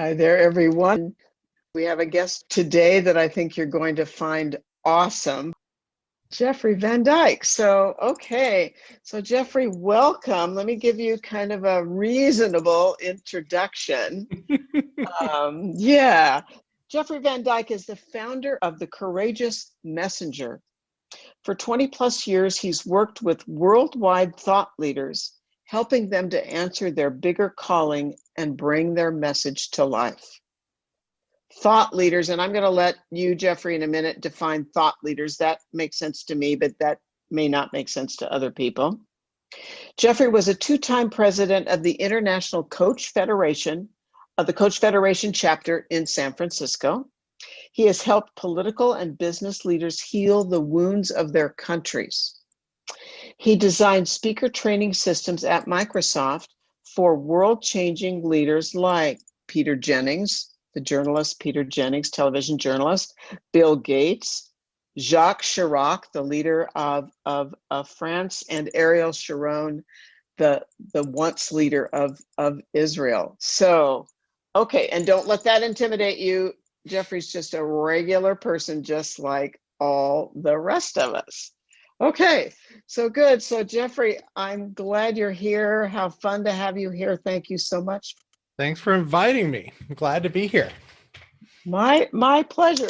Hi there, everyone. We have a guest today that I think you're going to find awesome, Jeffrey Van Dyk. So Jeffrey, welcome. Let me give you kind of a reasonable introduction. Jeffrey Van Dyk is the founder of The Courageous Messenger. For 20 plus years, he's worked with worldwide thought leaders, helping them to answer their bigger calling and bring their message to life. Thought leaders, and I'm going to let you, Jeffrey, in a minute define thought leaders. That makes sense to me, but that may not make sense to other people. Jeffrey was a two-time president of the International Coach Federation, of the Coach Federation chapter in San Francisco. He has helped political and business leaders heal the wounds of their countries. He designed speaker training systems at Microsoft for world-changing leaders like Peter Jennings, the journalist Peter Jennings, television journalist, Bill Gates, Jacques Chirac, the leader of France, and Ariel Sharon, the once leader of Israel. So, okay, and don't let that intimidate you. Jeffrey's just a regular person, just like all the rest of us. Okay, so good. So Jeffrey, I'm glad you're here. How fun to have you here. Thank you so much. Thanks for inviting me. I'm glad to be here. My pleasure.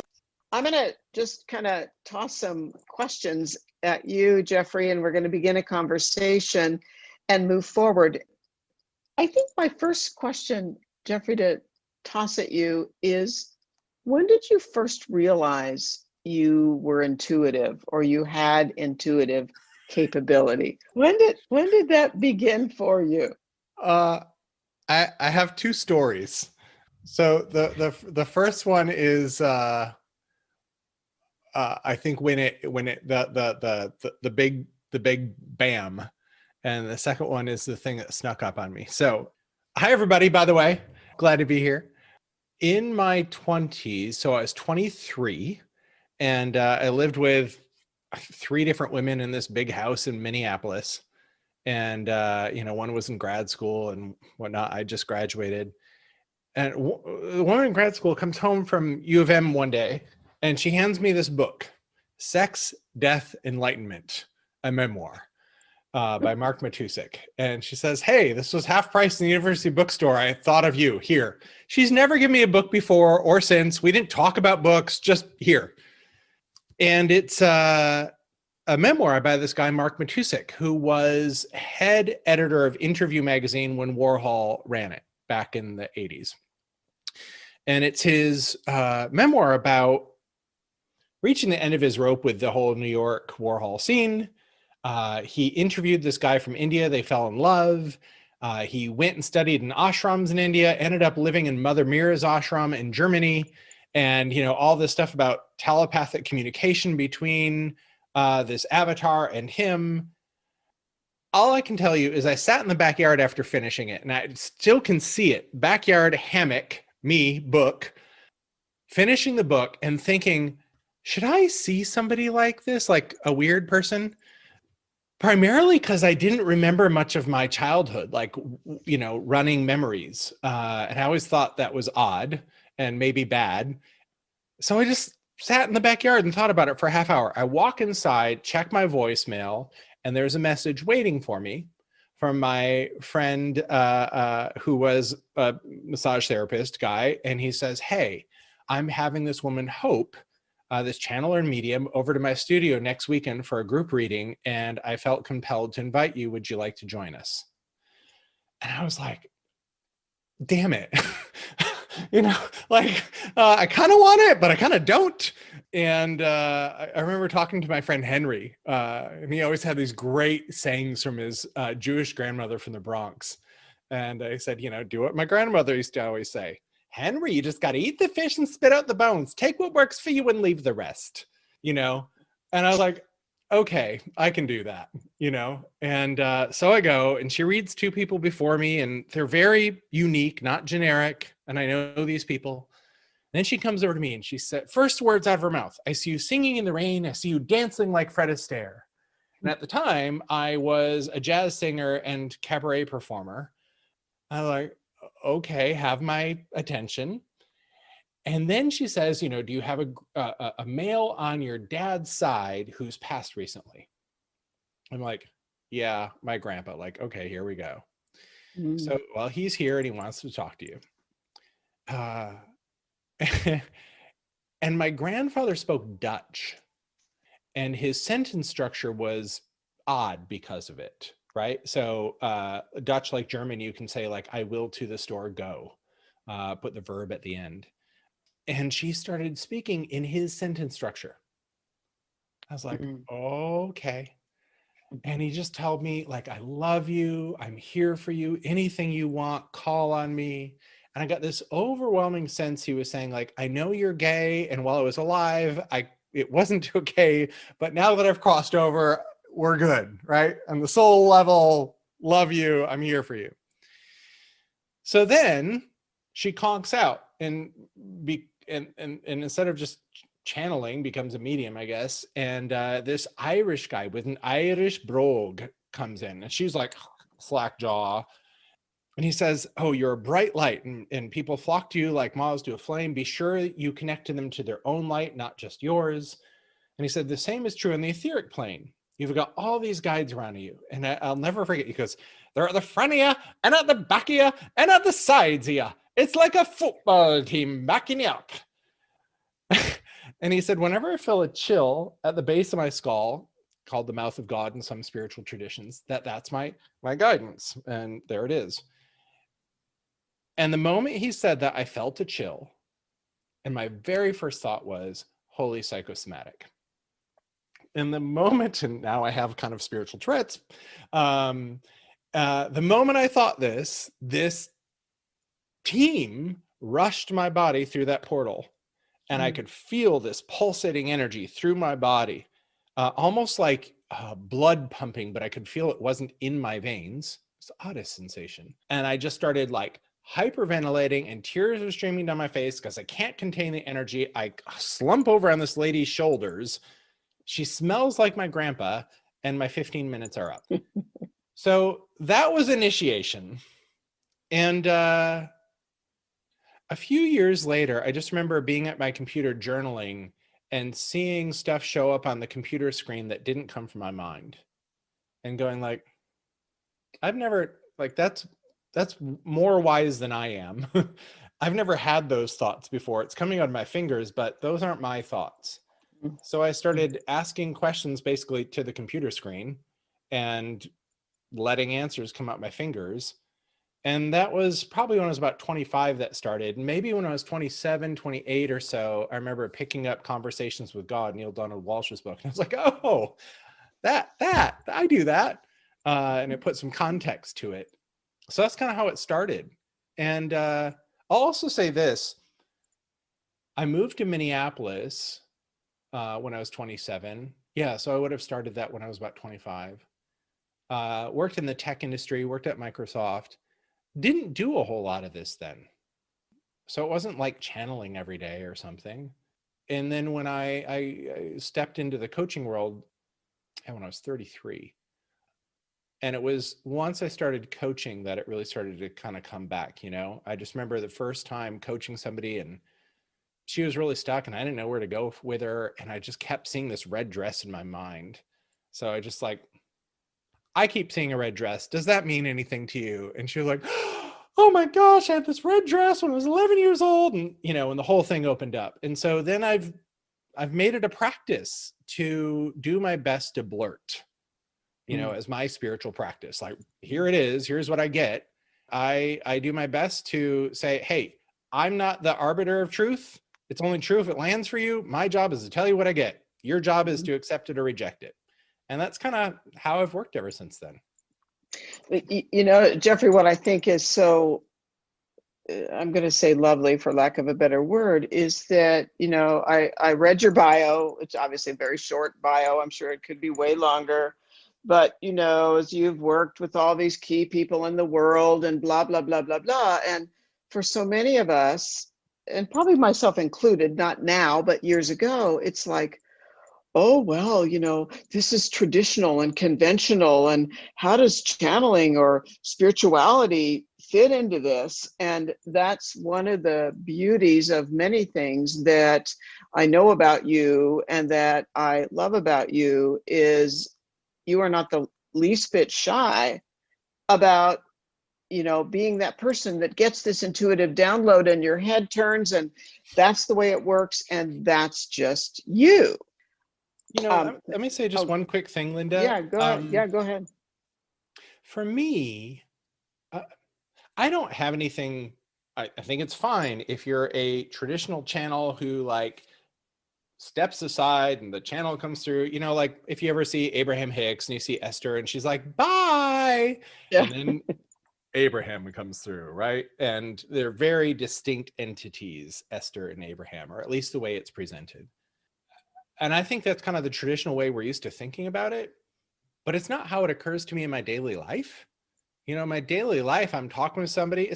I'm going to just kind of toss some questions at you, Jeffrey, and we're going to begin a conversation and move forward. I think my first question, Jeffrey, to toss at you is, when did you first realize you were intuitive or you had intuitive capability? When did that begin for you? I have two stories. So the first one is I think when the big bam, and the second one is the thing that snuck up on me. So hi everybody, by the way, glad to be here. In my 20s, so I was 23, and I lived with three different women in this big house in Minneapolis. And, one was in grad school and whatnot. I just graduated. And the woman in grad school comes home from U of M one day, and she hands me this book, Sex, Death, Enlightenment, a memoir by Mark Matusik. And she says, hey, this was half price in the university bookstore. I thought of you here. She's never given me a book before or since. We didn't talk about books, just here. And it's a memoir by this guy, Mark Matusik, who was head editor of Interview magazine when Warhol ran it back in the 80s. And it's his memoir about reaching the end of his rope with the whole New York Warhol scene. He interviewed this guy from India. They fell in love. He went and studied in ashrams in India, ended up living in Mother Mira's ashram in Germany. And, all this stuff about telepathic communication between this avatar and him. All I can tell you is I sat in the backyard after finishing it, and I still can see it. Backyard, hammock, me, book, finishing the book and thinking, should I see somebody like this, like a weird person? Primarily because I didn't remember much of my childhood, like, running memories. And I always thought that was odd and maybe bad. So I just sat in the backyard and thought about it for a half hour. I walk inside, check my voicemail, and there's a message waiting for me from my friend who was a massage therapist guy. And he says, hey, I'm having this woman Hope, this channeler and medium, over to my studio next weekend for a group reading. And I felt compelled to invite you. Would you like to join us? And I was like, damn it. I kind of want it, but I kind of don't. And I remember talking to my friend Henry, and he always had these great sayings from his Jewish grandmother from the Bronx. And I said, do what my grandmother used to always say. Henry, you just got to eat the fish and spit out the bones. Take what works for you and leave the rest, And I was like, okay, I can do that, And so I go, and she reads two people before me, and they're very unique, not generic. And I know these people. Then she comes over to me and she said, first words out of her mouth, I see you singing in the rain. I see you dancing like Fred Astaire. And at the time, I was a jazz singer and cabaret performer. I was like, okay, have my attention. And then she says, do you have a male on your dad's side who's passed recently? I'm like, yeah, my grandpa. Like, okay, here we go. Mm. So, well, he's here and he wants to talk to you. And my grandfather spoke Dutch, and his sentence structure was odd because of it, right? So Dutch, like German, you can say like, I will to the store go, put the verb at the end. And she started speaking in his sentence structure. I was like, okay. And he just told me like, I love you. I'm here for you. Anything you want, call on me. And I got this overwhelming sense he was saying like, I know you're gay. And while I was alive, it wasn't okay. But now that I've crossed over, we're good, right? On the soul level, love you. I'm here for you. So then she conks out and instead of just channeling, becomes a medium, I guess. And this Irish guy with an Irish brogue comes in, and she's like slack jaw. And he says, oh, you're a bright light, and people flock to you like moths to a flame. Be sure you connect to them to their own light, not just yours. And he said, the same is true in the etheric plane. You've got all these guides around you. And I'll never forget, because they're at the front of you, and at the back of you, and at the sides of you. It's like a football team backing you up. And he said, whenever I feel a chill at the base of my skull, called the mouth of God in some spiritual traditions, that's my guidance. And there it is. And the moment he said that, I felt a chill. And my very first thought was, holy psychosomatic. And the moment, and now I have kind of spiritual Tourette's, the moment I thought this team rushed my body through that portal. And I could feel this pulsating energy through my body, almost like blood pumping, but I could feel it wasn't in my veins. It's the oddest sensation. And I just started like hyperventilating, and tears are streaming down my face because I can't contain the energy. I slump over on this lady's shoulders. She smells like my grandpa, and my 15 minutes are up. So that was initiation. And a few years later, I just remember being at my computer journaling and seeing stuff show up on the computer screen that didn't come from my mind, and going like, I've never, like, that's more wise than I am. I've never had those thoughts before. It's coming out of my fingers, but those aren't my thoughts. So I started asking questions basically to the computer screen and letting answers come out my fingers. And that was probably when I was about 25 that started. Maybe when I was 27, 28 or so, I remember picking up Conversations with God, Neil Donald Walsh's book. And I was like, oh, that, I do that. And it put some context to it. So that's kind of how it started. And I'll also say this. I moved to Minneapolis when I was 27. Yeah, so I would have started that when I was about 25. Worked in the tech industry, worked at Microsoft. Didn't do a whole lot of this then. So it wasn't like channeling every day or something. And then when I stepped into the coaching world, and when I was 33, and it was once I started coaching that it really started to kind of come back, I just remember the first time coaching somebody, and she was really stuck and I didn't know where to go with her. And I just kept seeing this red dress in my mind. So I just like, I keep seeing a red dress. Does that mean anything to you? And she was like, oh my gosh, I had this red dress when I was 11 years old. And, and the whole thing opened up. And so then I've made it a practice to do my best to blurt, as my spiritual practice. Like, here it is. Here's what I get. I do my best to say, hey, I'm not the arbiter of truth. It's only true if it lands for you. My job is to tell you what I get. Your job is to accept it or reject it. And that's kind of how I've worked ever since then. Jeffrey, what I think is so, I'm going to say lovely for lack of a better word, is that, I read your bio. It's obviously a very short bio. I'm sure it could be way longer. But, as you've worked with all these key people in the world and blah, blah, blah, blah, blah. And for so many of us, and probably myself included, not now, but years ago, it's like, oh, well, this is traditional and conventional. And how does channeling or spirituality fit into this. And that's one of the beauties of many things that I know about you and that I love about you is you are not the least bit shy about, being that person that gets this intuitive download and your head turns and that's the way it works. And that's just you. Let me say just one quick thing, Linda. Yeah, go ahead. Yeah, go ahead. For me, I don't have anything. I think it's fine if you're a traditional channel who like steps aside and the channel comes through, like if you ever see Abraham Hicks and you see Esther and she's like, bye. Yeah. And then Abraham comes through, right? And they're very distinct entities, Esther and Abraham, or at least the way it's presented. And I think that's kind of the traditional way we're used to thinking about it, but it's not how it occurs to me in my daily life. My daily life, I'm talking with somebody.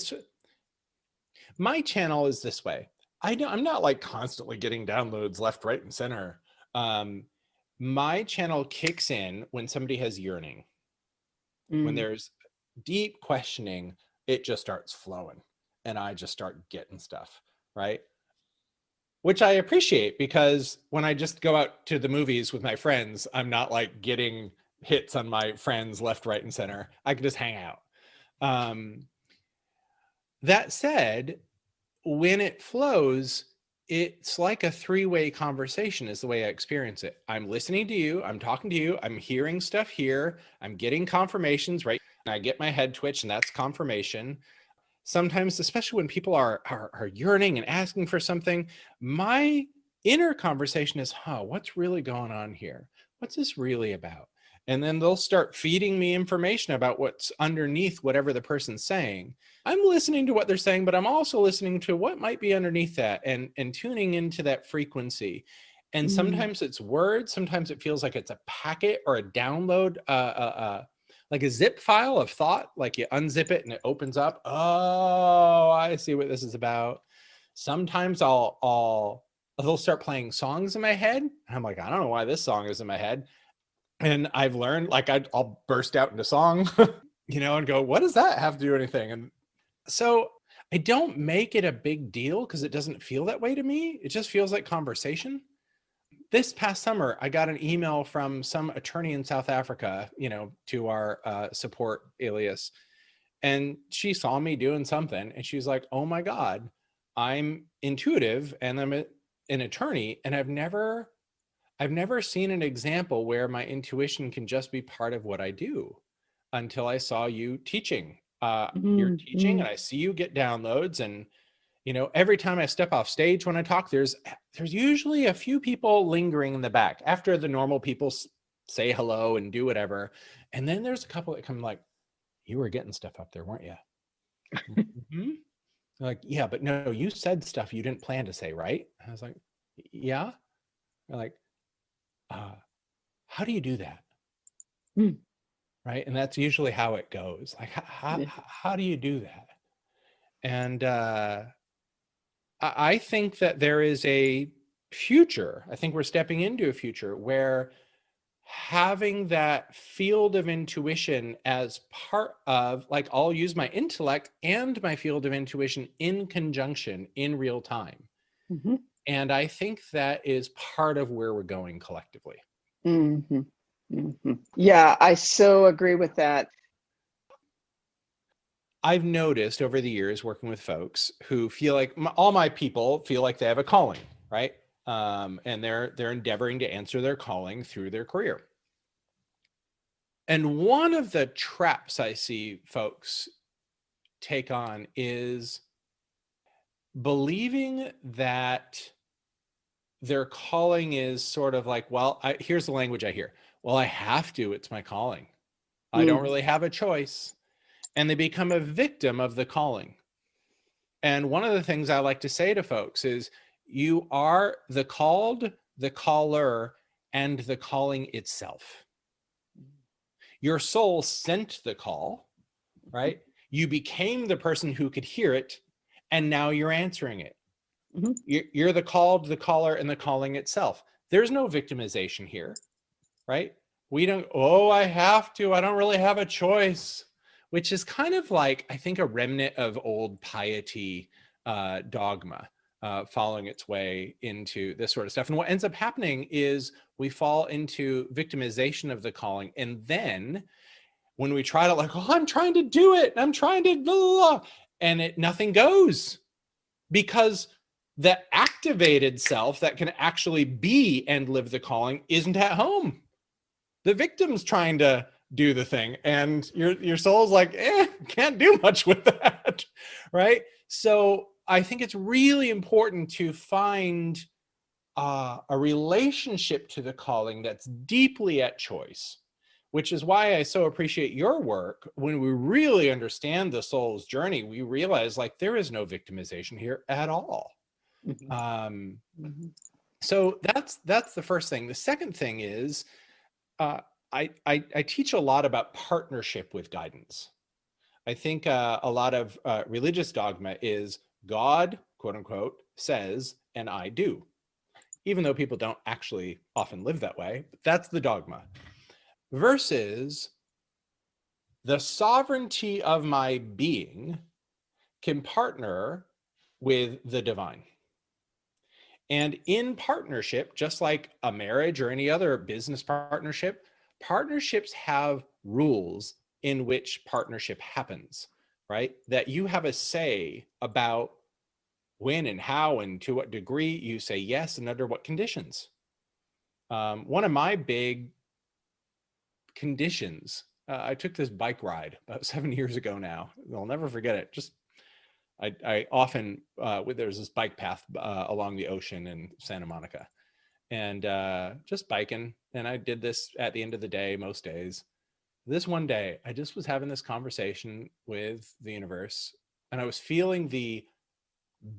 My channel is this way. I'm not like constantly getting downloads left, right, and center. My channel kicks in when somebody has yearning. When there's deep questioning, it just starts flowing and I just start getting stuff, right? Which I appreciate because when I just go out to the movies with my friends, I'm not like getting hits on my friends left, right, and center. I can just hang out. That said, when it flows, it's like a three-way conversation is the way I experience it. I'm listening to you. I'm talking to you. I'm hearing stuff here. I'm getting confirmations, right? And I get my head twitch and that's confirmation. Sometimes, especially when people are yearning and asking for something, my inner conversation is, what's really going on here? What's this really about? And then they'll start feeding me information about what's underneath whatever the person's saying. I'm listening to what they're saying, but I'm also listening to what might be underneath that and tuning into that frequency. And sometimes it's words. Sometimes it feels like it's a packet or a download, like a zip file of thought, like you unzip it and it opens up. Oh, I see what this is about. Sometimes they'll start playing songs in my head. And I'm like, I don't know why this song is in my head. And I've learned, like, I'll burst out into song, and go, what does that have to do with anything? And so I don't make it a big deal because it doesn't feel that way to me. It just feels like conversation. This past summer, I got an email from some attorney in South Africa, to our support alias. And she saw me doing something and she was like, oh my God, I'm intuitive and I'm an attorney. And I've never seen an example where my intuition can just be part of what I do until I saw you teaching. You're teaching and I see you get downloads. And, every time I step off stage when I talk, there's usually a few people lingering in the back after the normal people say hello and do whatever. And then there's a couple that come like, you were getting stuff up there, weren't you? Mm-hmm. Like, yeah, but no, you said stuff you didn't plan to say, right? I was like, yeah. They're like, how do you do that? Right. And that's usually how it goes. Like, how do you do that? And I think that there is a future. I think we're stepping into a future where having that field of intuition as part of, like, I'll use my intellect and my field of intuition in conjunction in real time. And I think that is part of where we're going collectively. Yeah, I so agree with that. I've noticed over the years working with folks who feel like all my people feel like they have a calling, right? And they're endeavoring to answer their calling through their career. And one of the traps I see folks take on is believing that their calling is sort of like, well, here's the language I hear. Well, I have to, it's my calling. I don't really have a choice. And they become a victim of the calling. And one of the things I like to say to folks is you are the called, the caller, and the calling itself. Your soul sent the call, right? You became the person who could hear it, and now you're answering it. You're the called, the caller, and the calling itself. There's no victimization here, right? We don't, I have to, I don't really have a choice. which is kind of like, I think, a remnant of old piety dogma following its way into this sort of stuff. And what ends up happening is we fall into victimization of the calling. And then when we try to like, oh, I'm trying to do it, I'm trying to, blah, blah, blah, and nothing goes, because the activated self that can actually be and live the calling isn't at home. The victim's trying to do the thing, and your soul's like, can't do much with that, right? So I think it's really important to find a relationship to the calling that's deeply at choice, which is why I so appreciate your work. When we really understand the soul's journey, we realize like there is no victimization here at all. So that's the first thing. The second thing is, I teach a lot about partnership with guidance. I think a lot of religious dogma is God, quote unquote, says, and I do. Even though people don't actually often live that way, but that's the dogma. Versus the sovereignty of my being can partner with the divine. And in partnership, just like a marriage or any other business partnership, partnerships have rules in which partnership happens, right? That you have a say about when and how and to what degree you say yes and under what conditions. One of my big conditions, I took this bike ride about 7 years ago now. I'll never forget it. Just I often, there's this bike path along the ocean in Santa Monica, and just biking. And I did this at the end of the day, most days. This one day, I just was having this conversation with the universe, and I was feeling the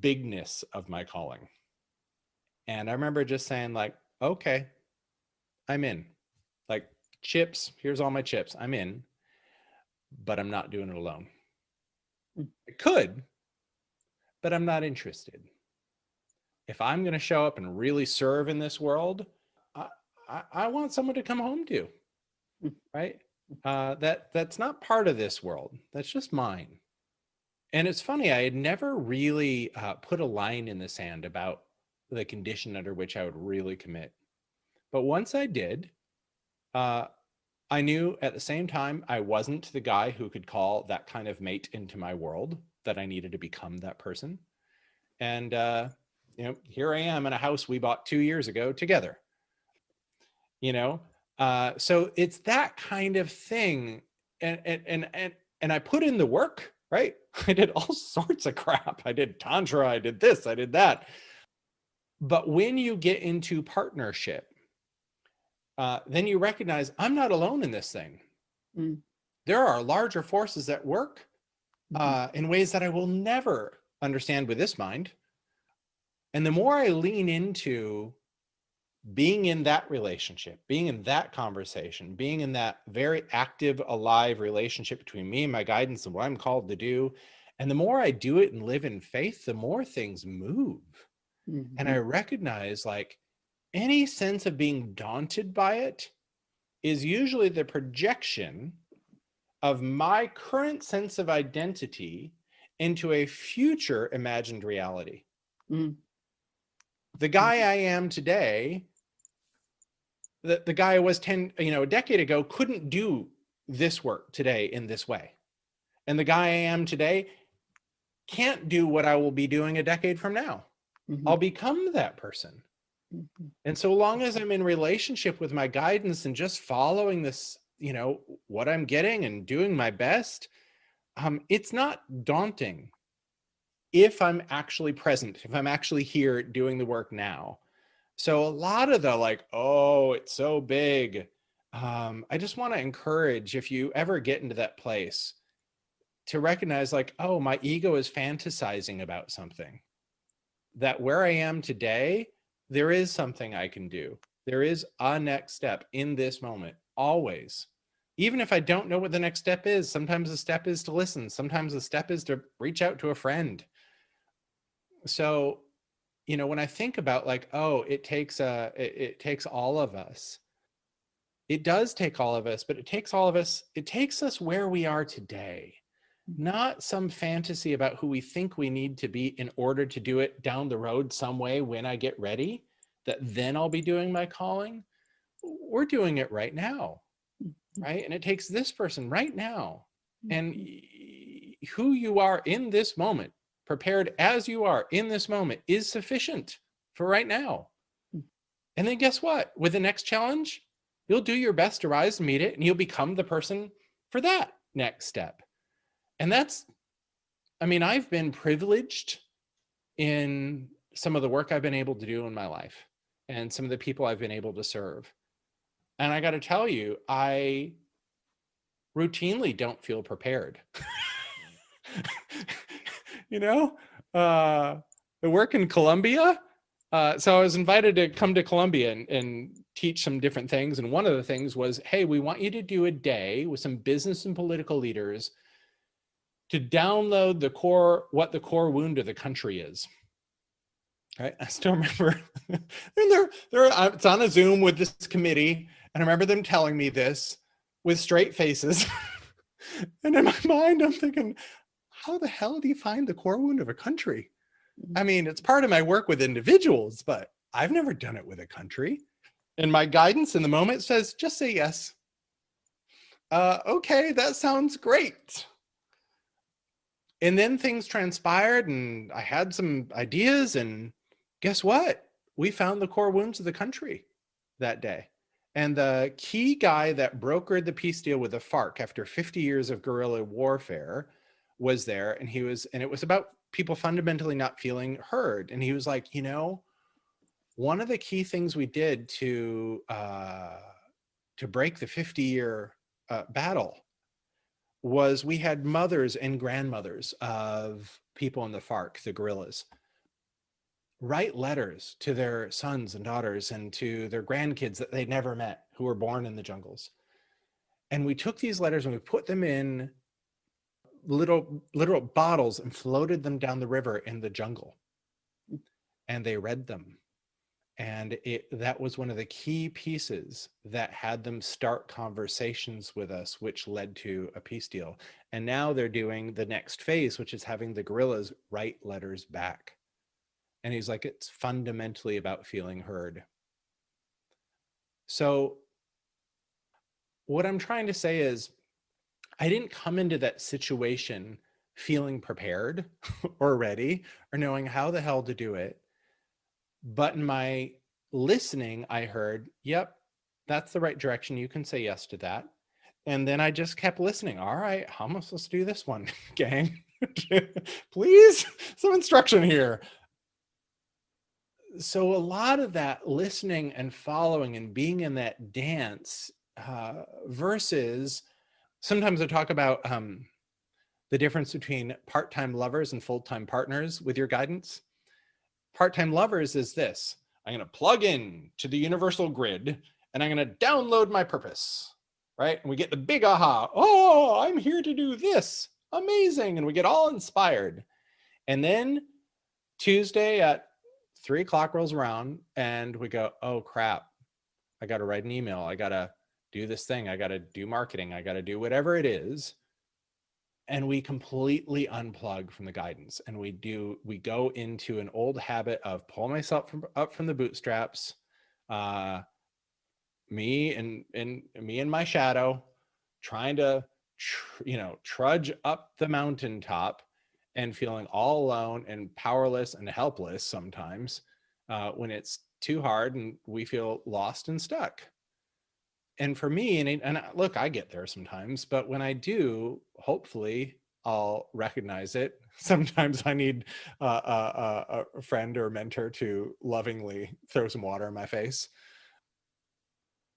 bigness of my calling. And I remember just saying like, okay, I'm in. Like, chips, here's all my chips. I'm in, but I'm not doing it alone. I could, but I'm not interested. If I'm going to show up and really serve in this world, I want someone to come home to, right? That's not part of this world. That's just mine. And it's funny, I had never really put a line in the sand about the condition under which I would really commit. But once I did, I knew at the same time I wasn't the guy who could call that kind of mate into my world, that I needed to become that person. And here I am in a house we bought 2 years ago together. So it's that kind of thing. And I put in the work, right? I did all sorts of crap. I did tantra, I did this, I did that. But when you get into partnership, then you recognize I'm not alone in this thing. There are larger forces at work in ways that I will never understand with this mind. And the more I lean into being in that relationship, being in that conversation, being in that very active, alive relationship between me and my guidance and what I'm called to do, and the more I do it and live in faith, the more things move. And I recognize like any sense of being daunted by it is usually the projection of my current sense of identity into a future imagined reality. The guy I am today, the guy I was a decade ago couldn't do this work today in this way. And the guy I am today can't do what I will be doing a decade from now. I'll become that person. And so long as I'm in relationship with my guidance and just following this, what I'm getting and doing my best, it's not daunting if I'm actually present, if I'm actually here doing the work now. So a lot of the like, oh, it's so big. I just want to encourage, if you ever get into that place, to recognize like, oh, my ego is fantasizing about something. That where I am today, there is something I can do. There is a next step in this moment, always. Even if I don't know what the next step is, sometimes the step is to listen. Sometimes the step is to reach out to a friend. So, when I think about like, oh, it takes all of us, It does take all of us, but it takes us where we are today, not some fantasy about who we think we need to be in order to do it down the road some way when I get ready, that then I'll be doing my calling. We're doing it right now, right? And it takes this person right now. And who you are in this moment, prepared as you are in this moment, is sufficient for right now. And then guess what? With the next challenge, you'll do your best to rise and meet it, and you'll become the person for that next step. And I've been privileged in some of the work I've been able to do in my life and some of the people I've been able to serve. And I got to tell you, I routinely don't feel prepared. I work in Colombia. So I was invited to come to Colombia and teach some different things. And one of the things was, hey, we want you to do a day with some business and political leaders to download what the core wound of the country is. Right? I still remember it's on a Zoom with this committee. And I remember them telling me this with straight faces. And in my mind, I'm thinking, how the hell do you find the core wound of a country? It's part of my work with individuals, but I've never done it with a country. And my guidance in the moment says, just say yes. Okay, that sounds great. And then things transpired and I had some ideas, and guess what? We found the core wounds of the country that day. And the key guy that brokered the peace deal with the FARC after 50 years of guerrilla warfare was there. And it was about people fundamentally not feeling heard. And he was like, one of the key things we did to break the 50-year battle was we had mothers and grandmothers of people in the FARC, the guerrillas, write letters to their sons and daughters and to their grandkids that they'd never met who were born in the jungles. And we took these letters and we put them in little bottles and floated them down the river in the jungle. And they read them. And that was one of the key pieces that had them start conversations with us, which led to a peace deal. And now they're doing the next phase, which is having the guerrillas write letters back. And he's like, it's fundamentally about feeling heard. So what I'm trying to say is, I didn't come into that situation feeling prepared or ready or knowing how the hell to do it. But in my listening, I heard, yep, that's the right direction. You can say yes to that. And then I just kept listening. All right, how am I supposed to do this one, gang? Please, some instruction here. So a lot of that listening and following and being in that dance versus sometimes I talk about the difference between part-time lovers and full-time partners with your guidance. Part-time lovers is this: I'm going to plug in to the universal grid and I'm going to download my purpose, right? And we get the big aha. Oh, I'm here to do this. Amazing. And we get all inspired. And then Tuesday at 3:00 rolls around and we go, oh crap, I got to write an email. I got to do this thing. I got to do marketing. I got to do whatever it is. And we completely unplug from the guidance. And we go into an old habit of pull myself up from the bootstraps, me and my shadow, trying to, trudge up the mountaintop and feeling all alone and powerless and helpless sometimes when it's too hard and we feel lost and stuck. And for me, and look, I get there sometimes, but when I do, hopefully I'll recognize it. Sometimes I need a friend or a mentor to lovingly throw some water in my face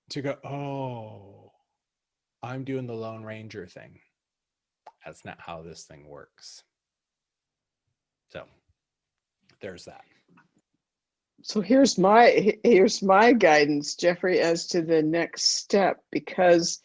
to go, oh, I'm doing the Lone Ranger thing. That's not how this thing works. So there's that. So here's my guidance, Jeffrey, as to the next step, because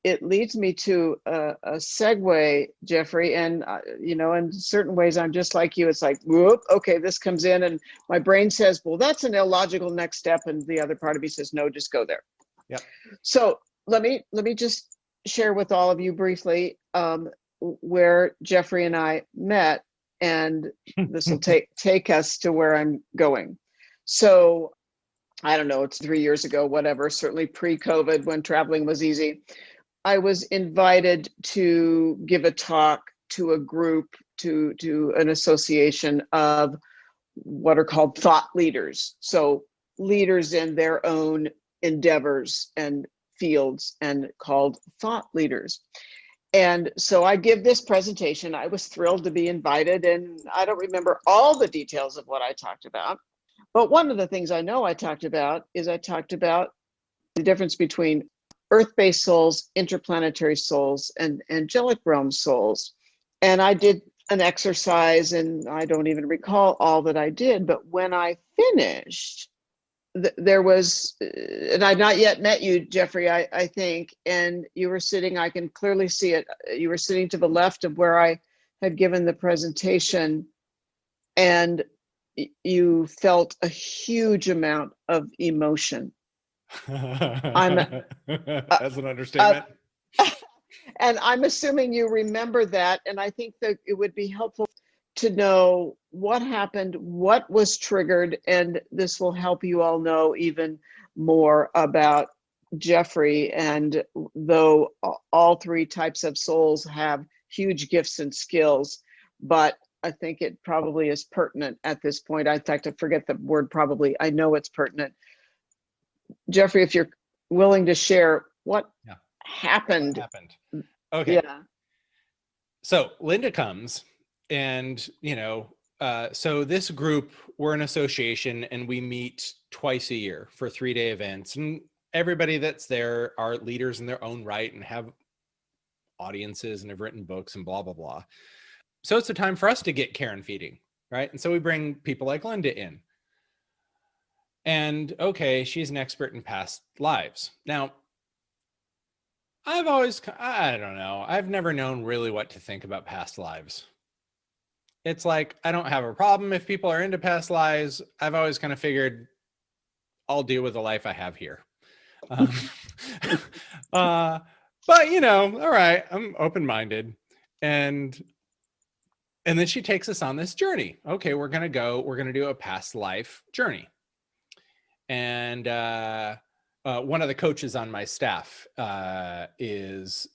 it leads me to a segue, Jeffrey. And, in certain ways, I'm just like you. It's like, whoop, okay, this comes in and my brain says, well, that's an illogical next step. And the other part of me says, no, just go there. Yep. So let me just share with all of you briefly where Jeffrey and I met, and this will take us to where I'm going. So I don't know, it's 3 years ago, whatever, certainly pre-COVID when traveling was easy. I was invited to give a talk to a group, to an association of what are called thought leaders. So leaders in their own endeavors and fields, and called thought leaders. And so I give this presentation. I was thrilled to be invited, and I don't remember all the details of what I talked about. But one of the things I know I talked about the difference between earth-based souls, interplanetary souls, and angelic realm souls. And I did an exercise, and I don't even recall all that I did, but when I finished, there was, and I'd not yet met you, Jeffrey, I think, and you were sitting, I can clearly see it, you were sitting to the left of where I had given the presentation, and you felt a huge amount of emotion. That's an understatement. And I'm assuming you remember that. And I think that it would be helpful to know what happened, what was triggered, and this will help you all know even more about Jeffrey. And though all three types of souls have huge gifts and skills, but I think it probably is pertinent at this point. In fact, I forget the word probably. I know it's pertinent. Jeffrey, if you're willing to share what happened. Okay. Yeah. So Linda comes, and so this group, we're an association, and we meet twice a year for 3-day events, and everybody that's there are leaders in their own right and have audiences and have written books and blah blah blah. So it's a time for us to get care and feeding, right? And so we bring people like Linda in, and okay, she's an expert in past lives. Now, I don't know, I've never known really what to think about past lives. It's like, I don't have a problem if people are into past lives. I've always kind of figured I'll deal with the life I have here. But all right, I'm open-minded. And then she takes us on this journey. Okay, we're going to do a past life journey. And one of the coaches on my staff is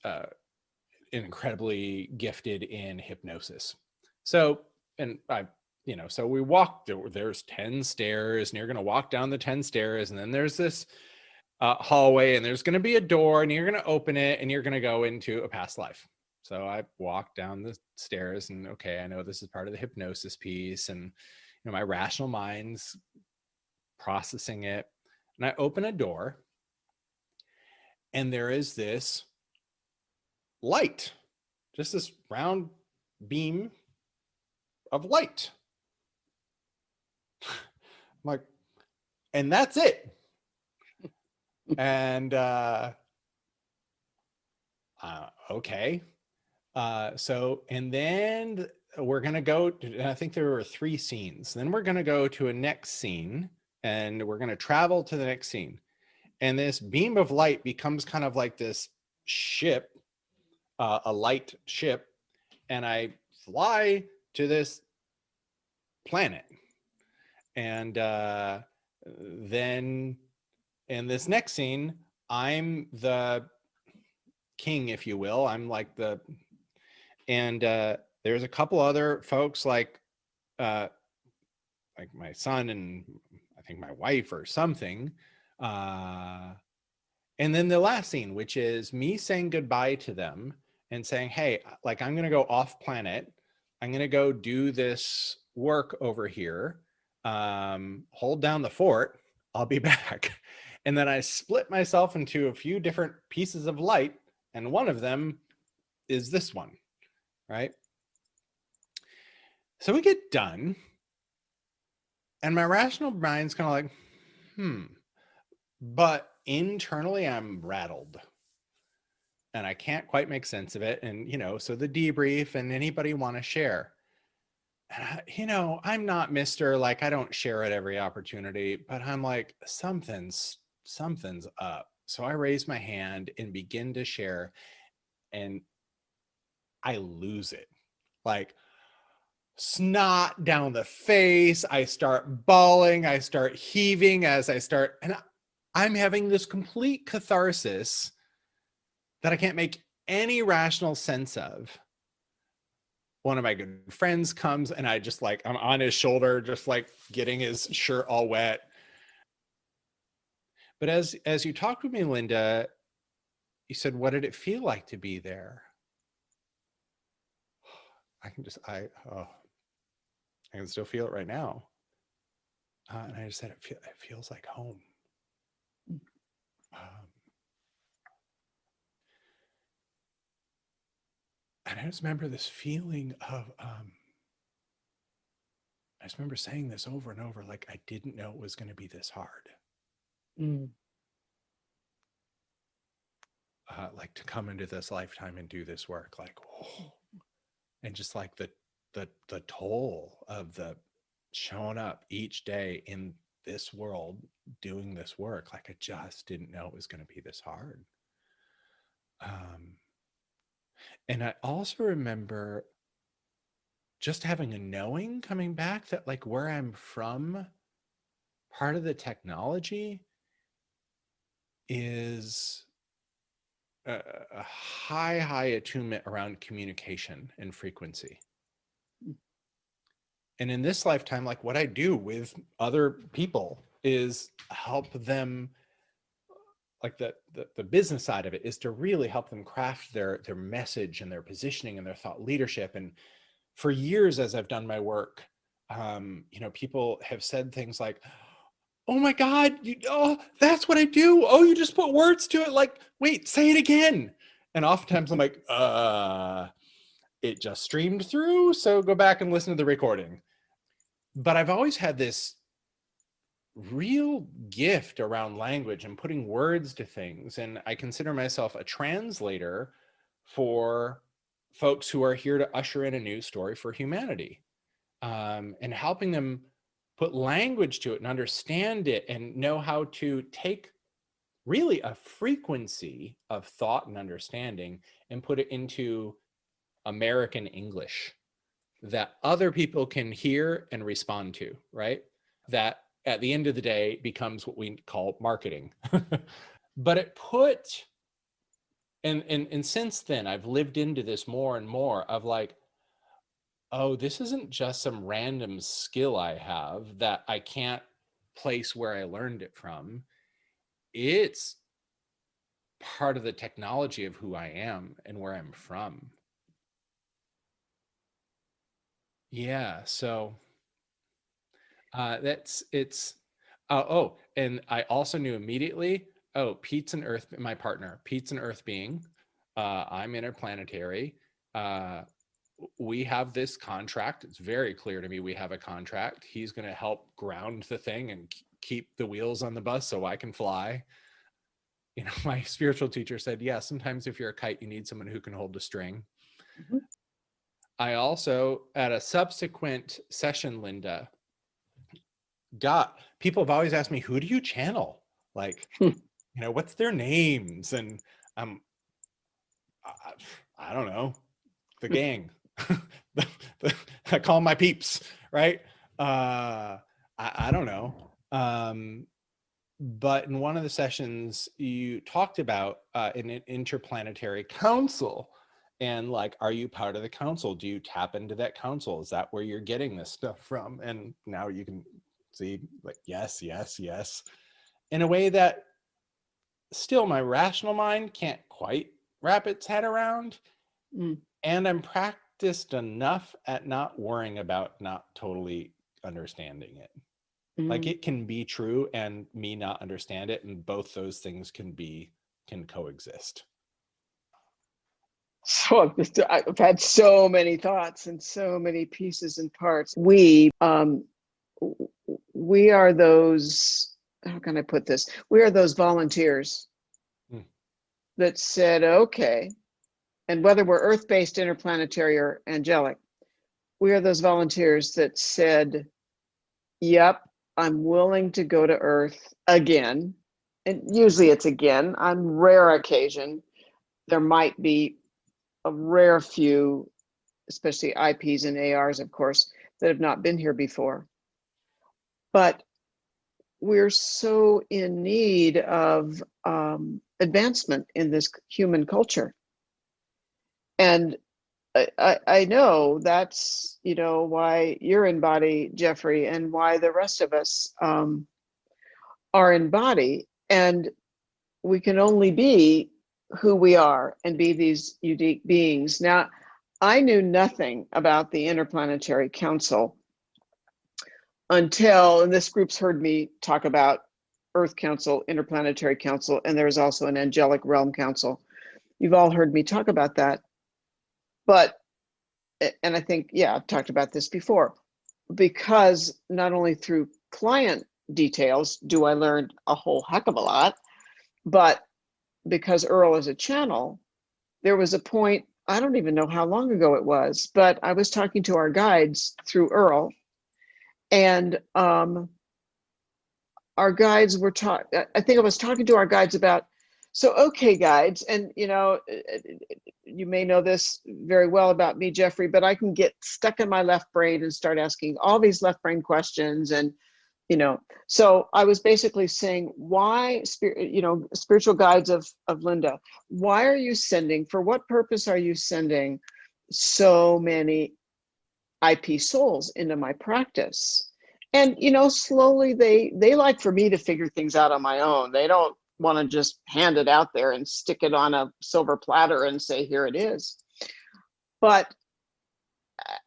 incredibly gifted in hypnosis. So, and so we walk, there's 10 stairs, and you're going to walk down the 10 stairs, and then there's this hallway, and there's going to be a door, and you're going to open it, and you're going to go into a past life. So I walk down the stairs, and okay, I know this is part of the hypnosis piece, and my rational mind's processing it. And I open a door, and there is this light, just this round beam of light. I'm like, and that's it. And okay. So, and then we're going to go, I think there were 3 scenes. Then we're going to go to a next scene, and we're going to travel to the next scene. And this beam of light becomes kind of like this ship, a light ship. And I fly to this planet. And then in this next scene, I'm the king, if you will. I'm like and there's a couple other folks like my son and I think my wife or something. And then the last scene, which is me saying goodbye to them and saying, hey, like, I'm going to go off planet. I'm going to go do this work over here. Hold down the fort. I'll be back. And then I split myself into a few different pieces of light. And one of them is this one, right? So we get done. And my rational mind's kind of like, but internally I'm rattled. And I can't quite make sense of it. And, so the debrief, and anybody want to share. And I'm not Mr. like, I don't share at every opportunity, but I'm like, something's up. So I raise my hand and begin to share, and I lose it. Like snot down the face. I start bawling. I start heaving and I'm having this complete catharsis that I can't make any rational sense of. One of my good friends comes, and I'm on his shoulder, just like getting his shirt all wet. But as you talked with me, Linda, you said, what did it feel like to be there? I can still feel it right now. And I just said, it feels like home. And I just remember this feeling of, I just remember saying this over and over, like I didn't know it was going to be this hard. Like to come into this lifetime and do this work, like, oh. And just like the toll of the showing up each day in this world doing this work, like I just didn't know it was going to be this hard. And I also remember just having a knowing coming back that like where I'm from, part of the technology is a high attunement around communication and frequency. And in this lifetime, like what I do with other people is help them, like the business side of it is to really help them craft their message and their positioning and their thought leadership. And for years, as I've done my work, people have said things like, oh my God, that's what I do. Oh, you just put words to it. Like, wait, say it again. And oftentimes I'm like, it just streamed through. So go back and listen to the recording. But I've always had this real gift around language and putting words to things. And I consider myself a translator for folks who are here to usher in a new story for humanity, and helping them put language to it and understand it and know how to take really a frequency of thought and understanding and put it into American English that other people can hear and respond to, right? That at the end of the day becomes what we call marketing. But it put, and since then I've lived into this more and more of like, oh, this isn't just some random skill I have that I can't place where I learned it from. It's part of the technology of who I am and where I'm from. Yeah, so and I also knew immediately, Pete's an Earth, my partner, Pete's an Earth being. I'm interplanetary. We have this contract. It's very clear to me we have a contract. He's going to help ground the thing and keep the wheels on the bus so I can fly. My spiritual teacher said, yeah, sometimes if you're a kite, you need someone who can hold the string. Mm-hmm. I also, at a subsequent session, Linda, people have always asked me, who do you channel? Like, what's their names? And I don't know, the gang. I call them my peeps, right? I don't know. But in one of the sessions, you talked about an interplanetary council. And like, are you part of the council? Do you tap into that council? Is that where you're getting this stuff from? And now you can see like, yes, in a way that still my rational mind can't quite wrap its head around. And I'm practiced enough at not worrying about not totally understanding it. Like it can be true and me not understand it. And both those things can coexist. So I've had so many thoughts and so many pieces and parts. We are those, how can I put this? We are those volunteers that said, okay, and whether we're earth-based, interplanetary, or angelic, we are those volunteers that said, yep, I'm willing to go to Earth again and usually it's again, on rare occasion, there might be a rare few, especially IPs and ARs, of course, that have not been here before. But we're so in need of advancement in this human culture. And I know that's, why you're in body, Jeffrey, and why the rest of us are in body. And we can only be who we are and be these unique beings. Now, I knew nothing about the Interplanetary Council until, and this group's heard me talk about Earth Council, Interplanetary Council, and there's also an Angelic Realm Council. You've all heard me talk about that. But, and I think, yeah, I've talked about this before, because not only through client details do I learn a whole heck of a lot, but because Earl is a channel, there was a point, I don't even know how long ago it was, but I was talking to our guides through Earl, and our guides were I think I was talking to our guides about, so, okay, guides, and you may know this very well about me, Jeffrey, but I can get stuck in my left brain and start asking all these left brain questions. And, so I was basically saying, why, spiritual guides of Linda, why are you sending, for what purpose are you sending so many IP souls into my practice? And, slowly they like for me to figure things out on my own. They don't want to just hand it out there and stick it on a silver platter and say, here it is. But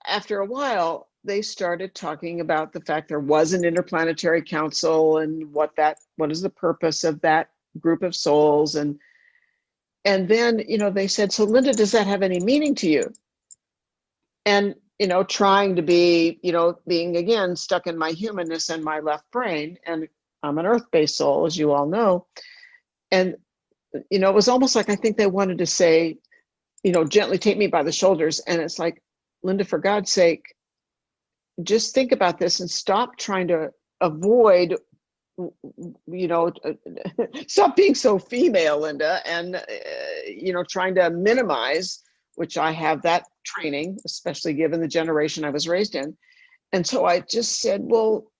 after a while, they started talking about the fact there was an interplanetary council and what is the purpose of that group of souls. And then, they said, so Linda, does that have any meaning to you? And, trying to be, being again, stuck in my humanness and my left brain. And I'm an earth-based soul, as you all know. And, it was almost like, I think they wanted to say, gently take me by the shoulders. And it's like, Linda, for God's sake, just think about this and stop trying to avoid, stop being so female, Linda, and, trying to minimize, which I have that training, especially given the generation I was raised in. And so I just said, well,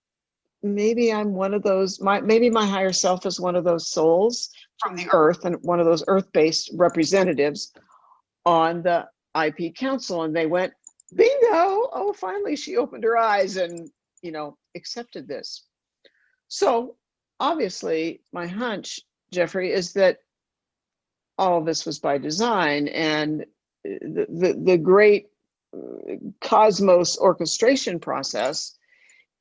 maybe I'm one of those, maybe my higher self is one of those souls from the earth and one of those earth-based representatives on the IP council. And they went, bingo, oh, finally she opened her eyes and, accepted this. So obviously my hunch, Jeffrey, is that all of this was by design, and the great cosmos orchestration process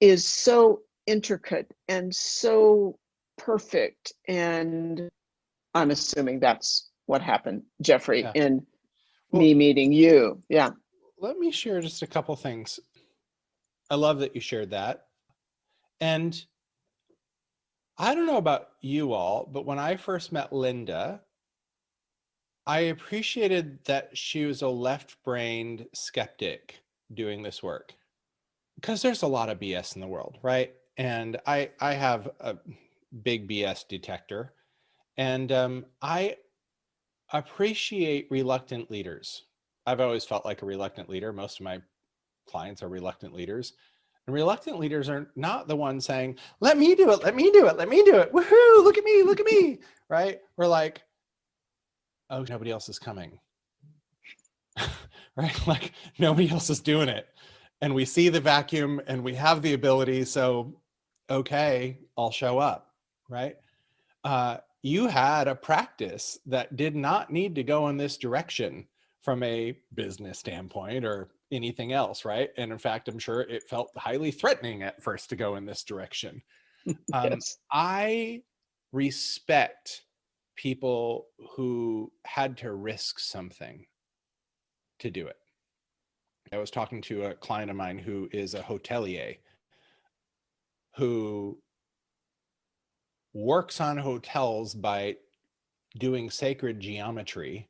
is so intricate and so perfect. And I'm assuming that's what happened, Jeffrey, in me meeting you. Yeah. Let me share just a couple things. I love that you shared that. And I don't know about you all, but when I first met Linda, I appreciated that she was a left-brained skeptic doing this work, because there's a lot of BS in the world, right? And I have a big BS detector, and I appreciate reluctant leaders. I've always felt like a reluctant leader. Most of my clients are reluctant leaders. And reluctant leaders are not the ones saying, let me do it, let me do it, let me do it. Woohoo, look at me, right? We're like, oh, nobody else is coming, right? Like nobody else is doing it. And we see the vacuum and we have the ability. So, okay, I'll show up, right? You had a practice that did not need to go in this direction from a business standpoint or anything else, right? And in fact, I'm sure it felt highly threatening at first to go in this direction. Yes. I respect people who had to risk something to do it. I was talking to a client of mine who is a hotelier who works on hotels by doing sacred geometry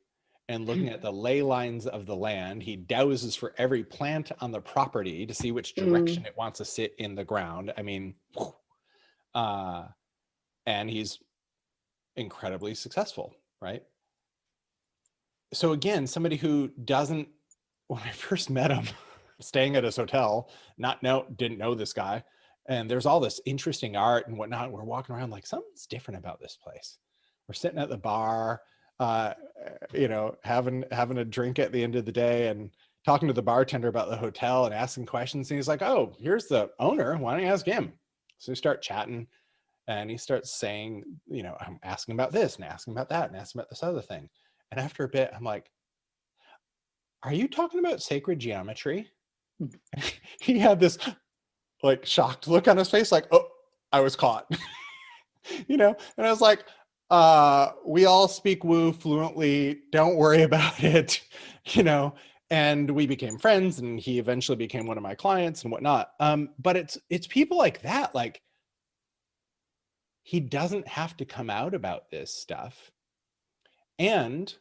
and looking at the ley lines of the land. He dowses for every plant on the property to see which direction it wants to sit in the ground. I mean, and he's incredibly successful, right? So again, somebody who doesn't, when I first met him, staying at his hotel, didn't know this guy. And there's all this interesting art and whatnot. We're walking around like something's different about this place. We're sitting at the bar, having a drink at the end of the day and talking to the bartender about the hotel and asking questions. And he's like, "Oh, here's the owner. Why don't you ask him?" So we start chatting and he starts saying, I'm asking about this and asking about that and asking about this other thing. And after a bit, I'm like, "Are you talking about sacred geometry?" He had this like shocked look on his face, like, "Oh, I was caught." And I was like, we all speak woo fluently. Don't worry about it. And we became friends and he eventually became one of my clients and whatnot. But it's people like that. Like, he doesn't have to come out about this stuff. And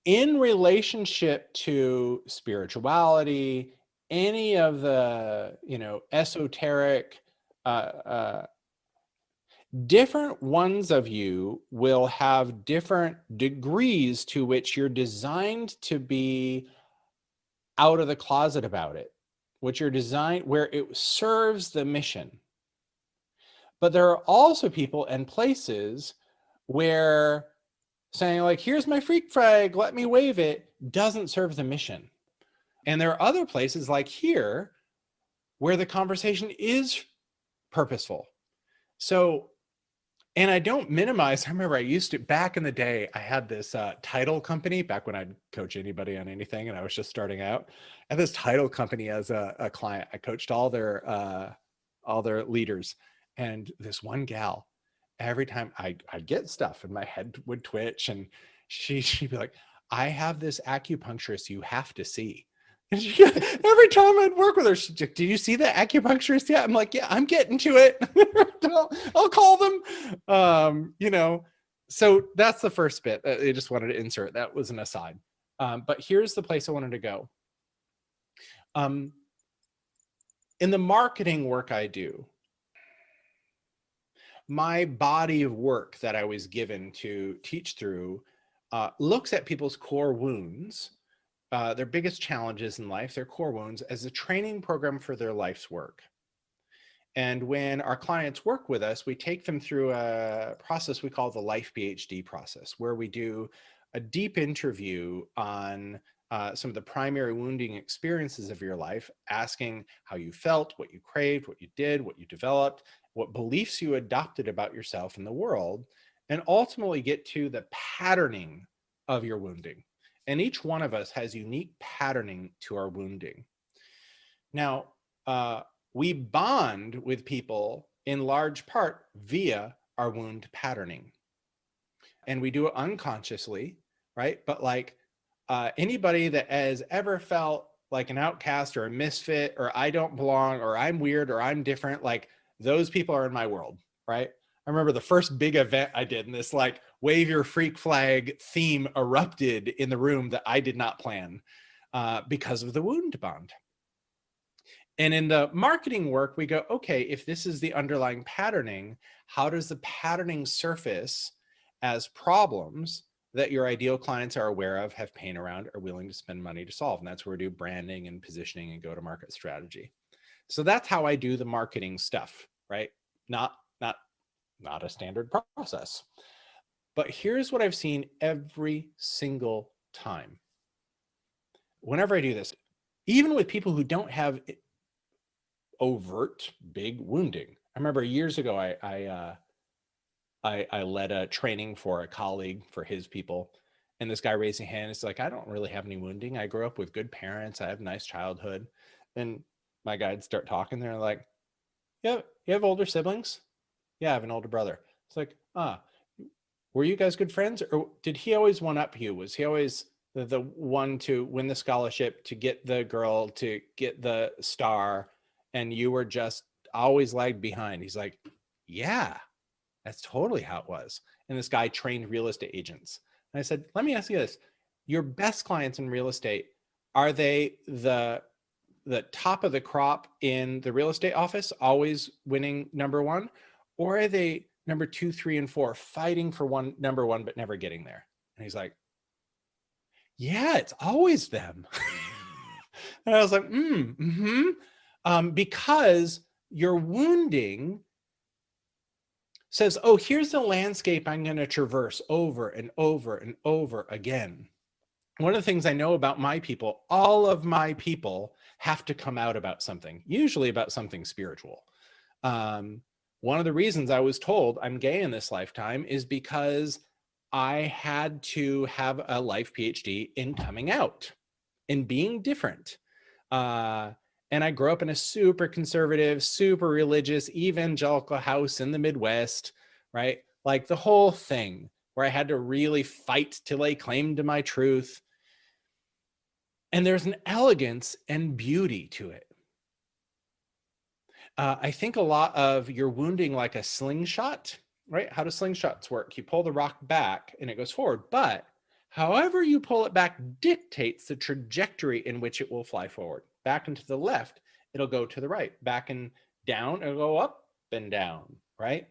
in relationship to spirituality, any of the, esoteric, different ones of you will have different degrees to which you're designed to be out of the closet about it, which you're designed where it serves the mission. But there are also people and places where saying like, "Here's my freak flag, let me wave it," doesn't serve the mission. And there are other places like here where the conversation is purposeful. So, and I don't minimize. I remember I used to, back in the day, I had this title company back when I'd coach anybody on anything and I was just starting out. I had this title company as a client. I coached all their leaders. And this one gal, every time I'd get stuff and my head would twitch and she'd be like, "I have this acupuncturist you have to see." And every time I'd work with her, she'd like, "Did you see the acupuncturist yet?" I'm like, "Yeah, I'm getting to it." I'll call them. So that's the first bit. I just wanted to insert. That was an aside. But here's the place I wanted to go. In the marketing work I do, my body of work that I was given to teach through looks at people's core wounds, their biggest challenges in life, their core wounds, as a training program for their life's work. And when our clients work with us, we take them through a process we call the Life PhD process, where we do a deep interview on some of the primary wounding experiences of your life, asking how you felt, what you craved, what you did, what you developed, what beliefs you adopted about yourself and the world, and ultimately get to the patterning of your wounding. And each one of us has unique patterning to our wounding. Now, we bond with people in large part via our wound patterning. And we do it unconsciously, right? But like anybody that has ever felt like an outcast or a misfit or I don't belong or I'm weird or I'm different, like those people are in my world, right? I remember the first big event I did, and this like wave your freak flag theme erupted in the room that I did not plan because of the wound bond. And in the marketing work, we go, okay, if this is the underlying patterning, how does the patterning surface as problems that your ideal clients are aware of, have pain around, are willing to spend money to solve? And that's where we do branding and positioning and go-to-market strategy. So that's how I do the marketing stuff, right? Not a standard process. But here's what I've seen every single time. Whenever I do this, even with people who don't have overt big wounding. I remember years ago, I led a training for a colleague for his people. And this guy raised his hand. It's like, "I don't really have any wounding. I grew up with good parents. I have a nice childhood." And my guides start talking. They're like, "Yeah, you have older siblings?" "Yeah, I have an older brother." It's like, were you guys good friends? Or did he always one up you? Was he always the one to win the scholarship, to get the girl, to get the star, and you were just always lagged behind? He's like, "Yeah, that's totally how it was." And this guy trained real estate agents. And I said, "Let me ask you this. Your best clients in real estate, are they the top of the crop in the real estate office, always winning number one? Or are they number 2, 3, and 4, fighting for number 1, but never getting there. And he's like, yeah, it's always them. And I was like, because your wounding says, oh, here's the landscape I'm going to traverse over and over and over again. One of the things I know about my people, all of my people have to come out about something, usually about something spiritual. One of the reasons I was told I'm gay in this lifetime is because I had to have a life PhD in coming out, in being different. And I grew up in a super conservative, super religious, evangelical house in the Midwest, right? Like the whole thing where I had to really fight to lay claim to my truth. And there's an elegance and beauty to it. I think a lot of you're wounding like a slingshot, right? How do slingshots work? You pull the rock back and it goes forward, but however you pull it back dictates the trajectory in which it will fly forward. Back and to the left, it'll go to the right. Back and down, it'll go up and down, right?